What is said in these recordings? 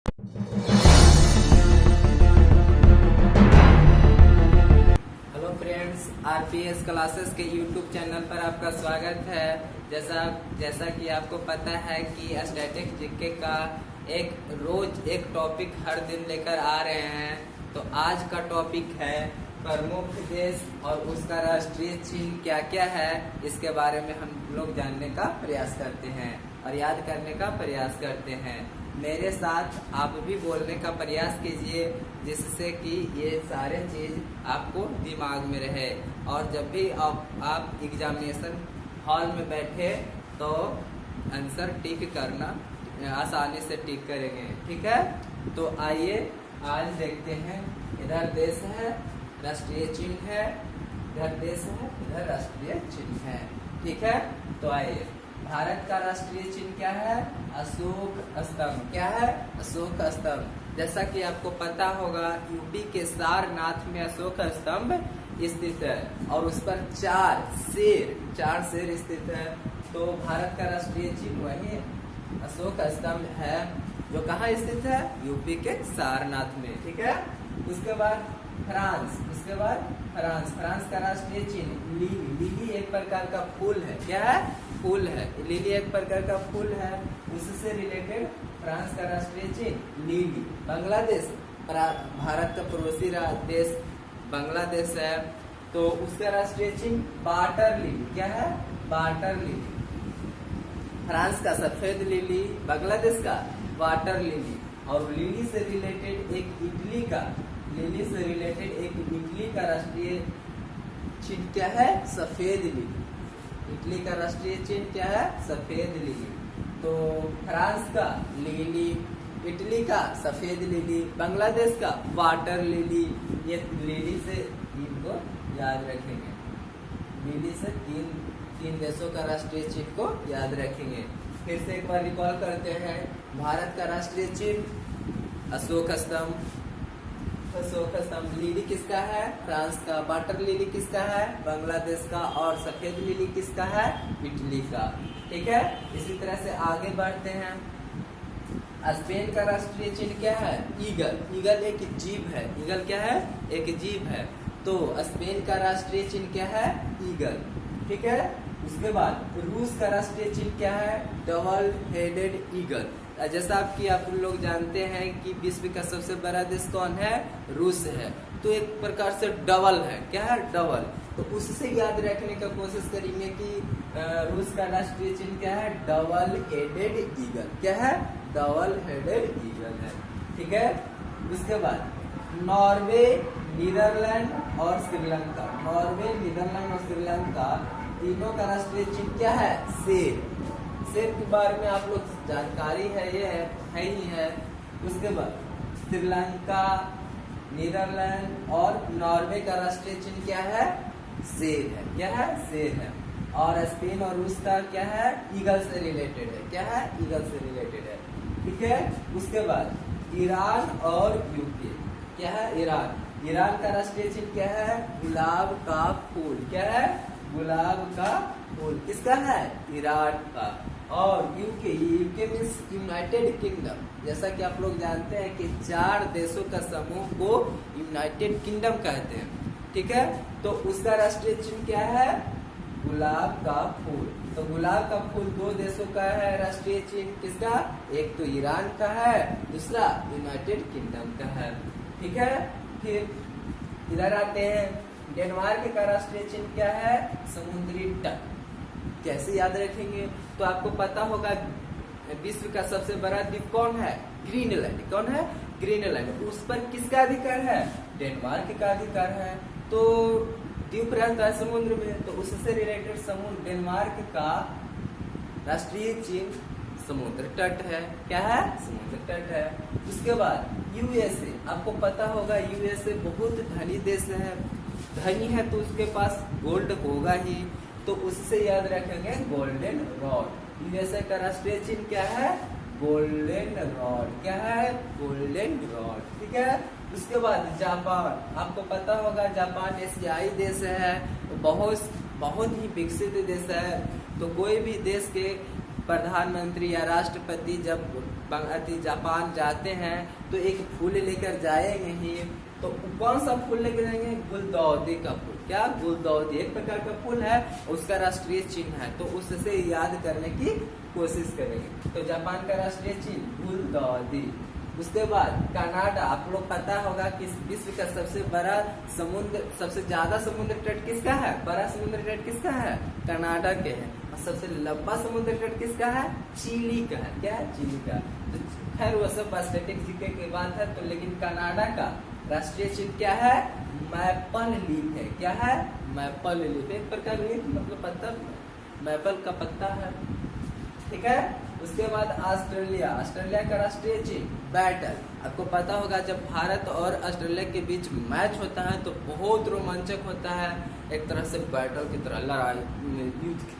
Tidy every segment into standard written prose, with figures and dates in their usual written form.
Hello friends, RPS classes के YouTube channel पर आपका स्वागत है। जैसा कि आपको पता है कि स्टैटिक जीके का रोज एक टॉपिक हर दिन लेकर आ रहे हैं। तो आज का टॉपिक है प्रमुख देश और उसका राष्ट्रीय चिन्ह क्या क्या है, इसके बारे में हम लोग जानने का प्रयास करते हैं और याद करने का प्रयास करते हैं। मेरे साथ आप भी बोलने का प्रयास कीजिए, जिससे कि ये सारे चीज आपको दिमाग में रहे और जब भी आप एग्जामिनेशन हॉल में बैठे तो आंसर टिक करना आसानी से टिक करेंगे। ठीक है, तो आइए आज देखते हैं। इधर देश है, राष्ट्रीय चिन्ह है, इधर देश है, इधर राष्ट्रीय चिन्ह है। ठीक है, तो आइए। भारत का राष्ट्रीय चिन्ह क्या है? अशोक स्तंभ। क्या है? अशोक स्तंभ। जैसा कि आपको पता होगा, यूपी के सारनाथ में अशोक स्तंभ स्थित है और उस पर चार शेर स्थित है। तो भारत का राष्ट्रीय चिन्ह वही अशोक स्तंभ है, जो कहाँ स्थित है? यूपी के सारनाथ में। ठीक है, उसके बाद फ्रांस का राष्ट्रीय चिन्ह लिली एक प्रकार का फूल है। क्या है? फूल है। लिली एक प्रकार का फूल है, उससे रिलेटेड फ्रांस का राष्ट्रीय चिन्ह लिली। बांग्लादेश भारत का पड़ोसी देश बांग्लादेश है, तो उसका राष्ट्रीय चिन्ह वाटर लिली। क्या है? Water lily. फ्रांस का सफेद लिली, बांग्लादेश का वाटर लिली। और लिली से रिलेटेड एक इटली का राष्ट्रीय चिन्ह क्या है? सफेद लिली। इटली का राष्ट्रीय चिन्ह क्या है? सफेद लिली। तो फ्रांस का लिली, इटली का सफेद लिली, बांग्लादेश का वाटर लिली। ये लिली से इनको याद रखेंगे। लिली से तीन देशों का राष्ट्रीय चिन्ह को याद रखेंगे। फिर से एक बार रिकॉल करते हैं। भारत का राष्ट्रीय चिन्ह अशोक स्तंभ। लिली किसका है? फ्रांस का। वाटर लिली किसका है? बांग्लादेश का। और सफेद लिली किसका है? इटली का। ठीक है, इसी तरह से आगे बढ़ते हैं। स्पेन का राष्ट्रीय चिन्ह क्या है? ईगल एक जीव है। ईगल क्या है? एक जीव है। तो स्पेन का राष्ट्रीय चिन्ह क्या है? ईगल। ठीक है, उसके बाद रूस का राष्ट्रीय चिन्ह क्या है? Double headed eagle. जैसा कि आप लोग जानते हैं कि विश्व का सबसे बड़ा देश कौन है? रूस है। तो एक प्रकार से डबल है। क्या है? डबल। तो उससे याद रखने का कोशिश करेंगे कि रूस का राष्ट्रीय चिन्ह क्या है? Double headed eagle. क्या है? डबल हेडेड ईगल है। ठीक है, उसके बाद नॉर्वे, नीदरलैंड और श्रीलंका। नॉर्वे, नीदरलैंड और श्रीलंका तीनों का राष्ट्रीय चिन्ह क्या है? शेर। शेर के बारे में आप लोग जानकारी है, ये है ही है। उसके बाद श्रीलंका, नीदरलैंड और नॉर्वे का राष्ट्रीय चिन्ह क्या है? शेर है। क्या है? शेर है। और स्पेन और रूस का क्या है? ईगल से रिलेटेड है। क्या है? ईगल से रिलेटेड है। ठीक है, उसके बाद ईरान और यूके। क्या है? ईरान का राष्ट्रीय चिन्ह क्या है? गुलाब का फूल। क्या है? गुलाब का फूल। किसका है? ईरान का। और यूके मीन्स यूनाइटेड किंगडम। जैसा कि आप लोग जानते हैं कि 4 देशों का समूह को यूनाइटेड किंगडम कहते हैं। ठीक है, तो उसका राष्ट्रीय चिन्ह क्या है? गुलाब का फूल। तो गुलाब का फूल 2 देशों का है राष्ट्रीय चिन्ह। किसका? एक तो ईरान का है, दूसरा यूनाइटेड किंगडम का है। ठीक है, फिर इधर आते हैं। डेनमार्क का राष्ट्रीय चिन्ह क्या है? समुद्री तट। कैसे याद रखेंगे? तो आपको पता होगा विश्व का सबसे बड़ा द्वीप कौन है? ग्रीनलैंड। कौन है? ग्रीनलैंड। उस पर किसका अधिकार है? डेनमार्क का अधिकार है। तो द्वीप रहता है समुद्र में, तो उससे रिलेटेड समुद्र डेनमार्क का राष्ट्रीय चिन्ह समुद्र तट है। क्या है? समुद्र तट है। उसके बाद यूएसए। आपको पता होगा यूएसए बहुत धनी देश है। धनी है तो उसके पास गोल्ड होगा ही, तो उससे याद रखेंगे गोल्डन रॉड। यूएसए का राष्ट्रीय चिन्ह क्या है? Golden rod. क्या है? Golden rod. ठीक है, उसके बाद जापान। आपको पता होगा जापान एशियाई देश है, बहुत ही विकसित देश है। तो कोई भी देश के प्रधानमंत्री या राष्ट्रपति जब जापान जाते हैं तो एक फूल लेकर जाएंगे ही, तो कौन सा फूल लेकर जाएंगे? गुलदाउदी का फूल। क्या? गुलदाउदी एक प्रकार का फूल है, उसका राष्ट्रीय चिन्ह है, तो उससे याद करने की कोशिश करेंगे। तो जापान का राष्ट्रीय चिन्ह गुलदाउदी। उसके बाद कनाडा, आप लोग पता होगा कि विश्व का सबसे बड़ा समुद्र, सबसे ज्यादा समुद्र तट किसका है? बड़ा समुद्र तट किसका है? कनाडा के है। और सबसे लंबा समुद्र तट किसका है? चिली का है। क्या है? चिली का। तो खैर वो सब स्टैटिक जीके की बात है। तो लेकिन कनाडा का राष्ट्रीय चिन्ह क्या है? मैपल लीफ है। क्या है? Maple leaf. एक प्रकार लीफ मतलब पत्ता, मैपल का पत्ता है। ठीक है। उसके बाद ऑस्ट्रेलिया, ऑस्ट्रेलिया का राष्ट्रीय चिन्ह बैटल। आपको पता होगा जब भारत और ऑस्ट्रेलिया के बीच मैच होता है तो बहुत रोमांचक होता है, एक तरह से बैटल की तरह, लड़ाई, युद्ध की।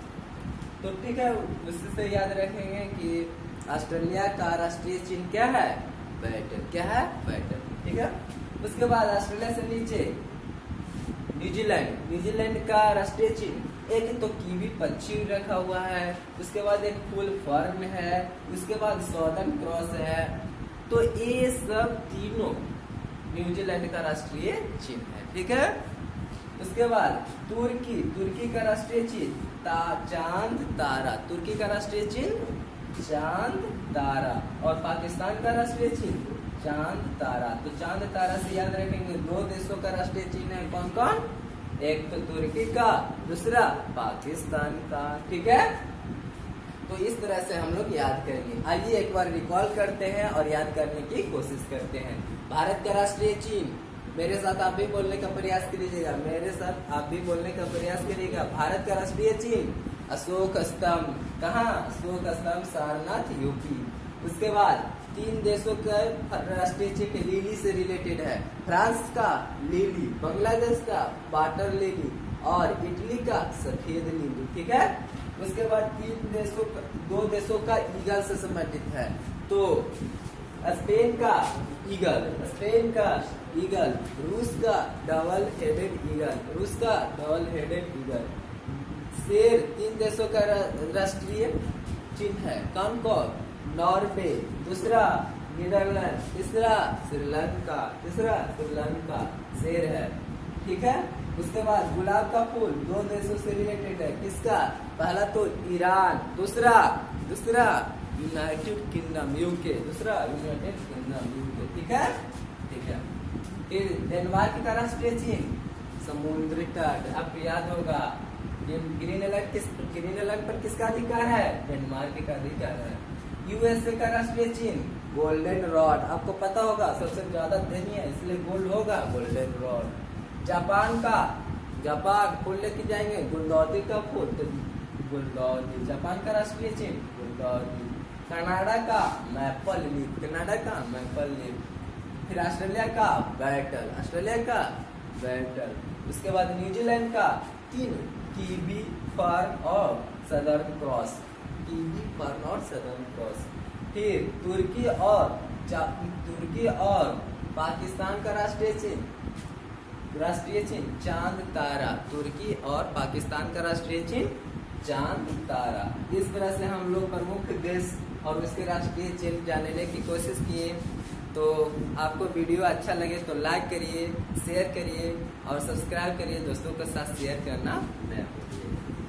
तो ठीक है, उससे याद रखेंगे कि ऑस्ट्रेलिया का राष्ट्रीय चिन्ह क्या है? बैटल। क्या है? बैटल। ठीक है। उसके बाद ऑस्ट्रेलिया से नीचे न्यूजीलैंड, न्यूजीलैंड का राष्ट्रीय चिन्ह एक तो कीवी पक्षी रखा हुआ है, उसके बाद एक फुल फर्न है, उसके बाद सदर्न क्रॉस है। तो ये सब तीनों न्यूजीलैंड का राष्ट्रीय चिन्ह है। ठीक है। उसके बाद तुर्की, तुर्की का राष्ट्रीय चिन्ह चांद तारा। तुर्की का राष्ट्रीय चिन्ह चांद तारा। और पाकिस्तान का राष्ट्रीय चिन्ह चांद तारा। तो चांद तारा से याद रखेंगे दो देशों का राष्ट्रीय चिन्ह है। कौन कौन? एक तो तुर्की का, दूसरा पाकिस्तान का। ठीक है। तो इस तरह से हम लोग याद करेंगे। आइए एक बार रिकॉल करते हैं और याद करने की कोशिश करते हैं। भारत का राष्ट्रीय चिन्ह, मेरे साथ आप भी बोलने का प्रयास कीजिएगा, मेरे साथ आप भी बोलने का प्रयास करिएगा। भारत का राष्ट्रीय चिन्ह अशोक स्तंभ। कहाँ? अशोक स्तंभ, सारनाथ, यूपी। उसके बाद तीन देशों का राष्ट्रीय चिन्ह लिली से रिलेटेड है। फ्रांस का लिली, बांग्लादेश का वाटर लिली और इटली का सफेद लिली। ठीक है। उसके बाद दो देशों का ईगल से संबंधित है। तो स्पेन का ईगल, स्पेन का ईगल, रूस का डबल हेडेड ईगल, रूस का डबल हेडेड ईगल। शेर तीन देशों का राष्ट्रीय चिन्ह है। कौन कौन? नॉर्वे, दूसरा नीदरलैंड, तीसरा श्रीलंका, तीसरा श्रीलंका। शेर है। ठीक है। उसके बाद गुलाब का फूल दो देशों से रिलेटेड है। किसका? पहला तो ईरान, दूसरा यूनाइटेड किंगडम यूके, दूसरा यूनाइटेड किंगडम यूके। ठीक है। ठीक है। फिर डेनमार्क का राष्ट्रीय चिन्ह समुद्री तट। आपको याद होगा ग्रीनलैंड पर किसका अधिकार है? डेनमार्क का अधिकार है। यूएसए का राष्ट्रीय चिन्ह गोल्डन रॉड। आपको पता होगा सबसे ज्यादा धनी है इसलिए गोल्ड होगा, गोल्डन रॉड। जापान का, जापान फूल लेके जाएंगे गुलदाउदी का फूल, तो गुलदाउदी जापान का राष्ट्रीय चिन्ह गुलदाउदी। कनाडा का मैपल लीफ, कनाडा का मैपल लीफ। फिर ऑस्ट्रेलिया का बैटल, ऑस्ट्रेलिया का बैटल। उसके बाद न्यूजीलैंड का तीन कीवी, फर्न और सदर्न क्रॉस, कीवी, फर्न और सदर्न क्रॉस। फिर तुर्की और पाकिस्तान का राष्ट्रीय चिन्ह चांद तारा। तुर्की और पाकिस्तान का राष्ट्रीय चिन्ह चांद तारा। इस तरह से हम लोग प्रमुख देश और उसके राष्ट्रीय चिन्ह जानने की कोशिश किए। तो आपको वीडियो अच्छा लगे तो लाइक करिए, शेयर करिए और सब्सक्राइब करिए। दोस्तों के साथ शेयर करना न भूलिए।